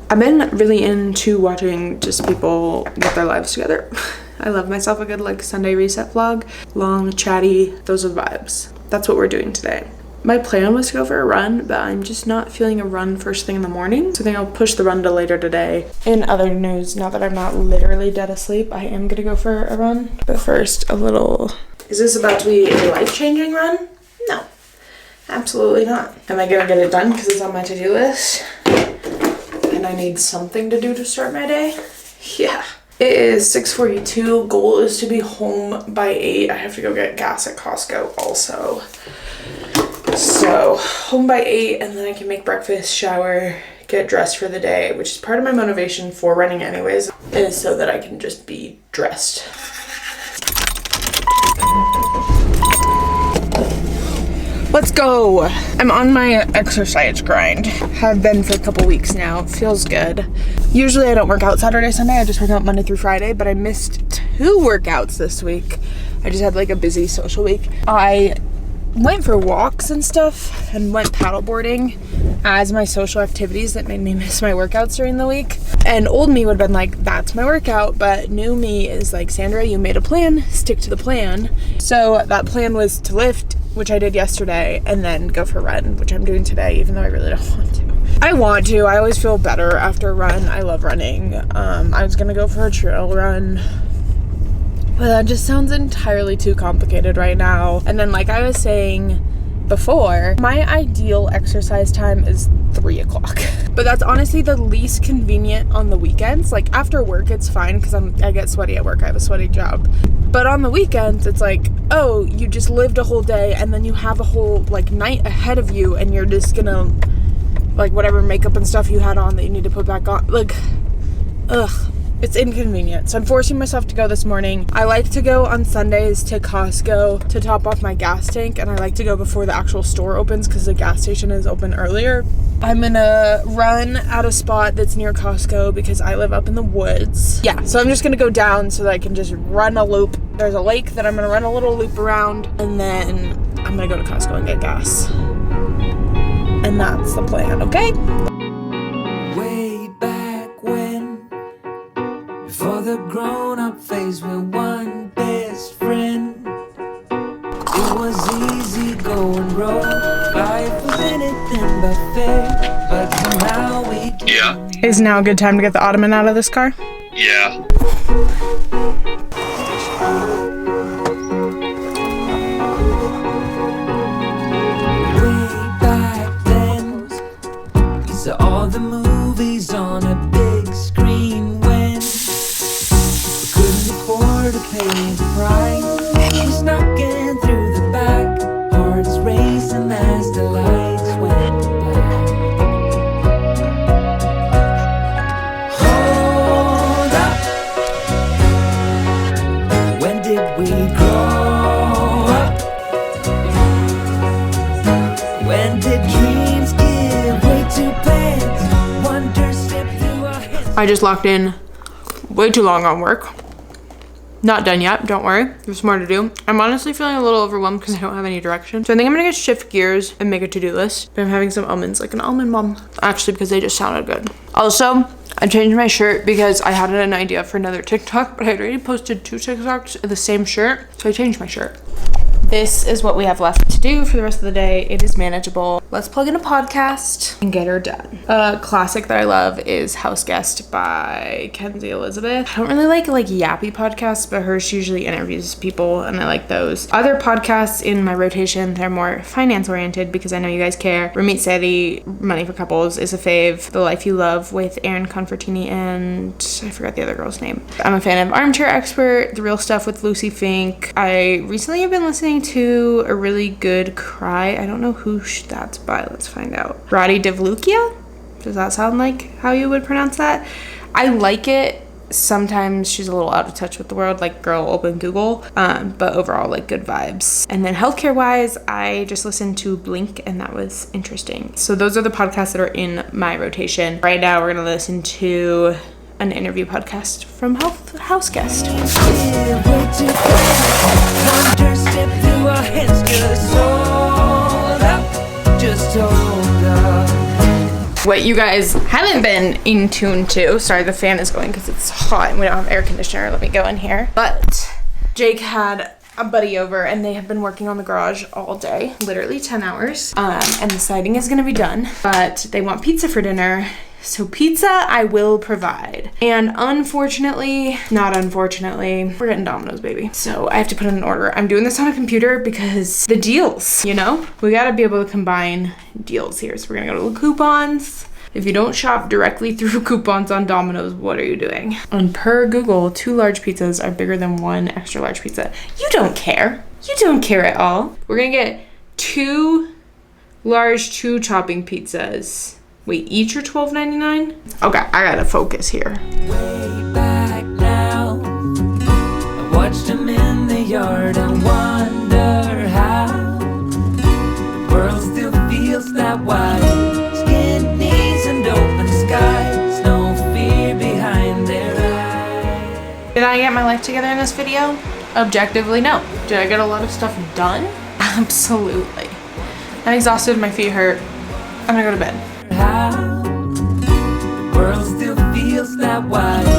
I've been really into watching just people get their lives together. I love myself a good like Sunday reset vlog. Long, chatty, those are the vibes. That's what we're doing today. My plan was to go for a run, but I'm just not feeling a run first thing in the morning. So I think I'll push the run to later today. In other news, now that I'm not literally dead asleep, I am gonna go for a run. But first, a little... Is this about to be a life-changing run? No, absolutely not. Am I gonna get it done because it's on my to-do list? And I need something to do to start my day? Yeah. It is 6:42. Goal is to be home by 8. I have to go get gas at Costco also. So home by 8, and then I can make breakfast, shower, get dressed for the day, which is part of my motivation for running anyways, is so that I can just be dressed. Let's go. I'm on my exercise grind. Have been for a couple weeks now. Feels good. Usually I don't work out Saturday, Sunday. I just work out Monday through Friday, but I missed 2 workouts this week. I just had like a busy social week. I went for walks and stuff and went paddleboarding as my social activities that made me miss my workouts during the week. And old me would have been like, that's my workout, but new me is like, Sandra, you made a plan, stick to the plan. So that plan was to lift, which I did yesterday, and then go for a run, which I'm doing today, even though I really don't want to. I want to. I always feel better after a run. I love running. I was gonna go for a trail run, but that just sounds entirely too complicated right now. And then like I was saying before, my ideal exercise time is 3 o'clock. But that's honestly the least convenient on the weekends. Like after work, it's fine because I get sweaty at work. I have a sweaty job. But on the weekends, it's like, oh, you just lived a whole day and then you have a whole like night ahead of you and you're just gonna like whatever makeup and stuff you had on that you need to put back on. Like, ugh. It's inconvenient. So I'm forcing myself to go this morning. I like to go on Sundays to Costco to top off my gas tank, and I like to go before the actual store opens because the gas station is open earlier. I'm gonna run at a spot that's near Costco because I live up in the woods. Yeah, so I'm just gonna go down so that I can just run a loop. There's a lake that I'm gonna run a little loop around, and then I'm gonna go to Costco and get gas. And that's the plan, okay? For the grown-up phase with one best friend, it was easy going wrong. Life was anything but fair, but somehow we do. Yeah. Is now a good time to get the ottoman out of this car? Yeah. Way back then, we saw all the movies on a big screen when to pay the price. She's knocking through the back, hearts racing as the lights went black. Hold up, when did we grow up? When did dreams give way to plans? Wonder slipped through our hands. I just locked in way too long on work. Not done yet, don't worry. There's more to do. I'm honestly feeling a little overwhelmed because I don't have any direction. So I think I'm gonna shift gears and make a to-do list. But I'm having some almonds, like an almond mom. Actually, because they just sounded good. Also, I changed my shirt because I had an idea for another TikTok, but I had already posted 2 TikToks of the same shirt. So I changed my shirt. This is what we have left to do for the rest of the day. It is manageable. Let's plug in a podcast and get her done. A classic that I love is House Guest by Kenzie Elizabeth. I don't really like yappy podcasts, but hers usually interviews people and I like those. Other podcasts in my rotation, they're more finance oriented because I know you guys care. Roommate Steady, Money for Couples is a fave. The Life You Love with Erin Confortini and I forgot the other girl's name. I'm a fan of Armchair Expert, The Real Stuff with Lucy Fink. I recently have been listening to a really good cry. I don't know who that's by. Let's find out. Radi Devlukia? Does that sound like how you would pronounce that? I like it. Sometimes she's a little out of touch with the world, like girl, open Google, but overall like good vibes. And then healthcare wise, I just listened to Blink and that was interesting. So those are the podcasts that are in my rotation. Right now we're gonna listen to an interview podcast from House Guest. What you guys haven't been in tune to, sorry, the fan is going because it's hot and we don't have air conditioner. Let me go in here. But Jake had a buddy over and they have been working on the garage all day, literally 10 hours. And the siding is gonna be done, but they want pizza for dinner. So pizza I will provide. And unfortunately, not unfortunately, we're getting Domino's, baby. So I have to put in an order. I'm doing this on a computer because the deals, you know? We gotta be able to combine deals here. So we're gonna go to the coupons. If you don't shop directly through coupons on Domino's, what are you doing? And per Google, 2 large pizzas are bigger than 1 extra large pizza. You don't care. You don't care at all. We're gonna get 2 large 2 topping pizzas. Wait, each are $12.99? Okay, I gotta focus here. Way back now, I watched him in the yard and wonder how the world still feels that wide. Skin, knees, and open skies, no fear behind their eyes. Did I get my life together in this video? Objectively, no. Did I get a lot of stuff done? Absolutely. I'm exhausted, my feet hurt. I'm gonna go to bed. How the world still feels that wide.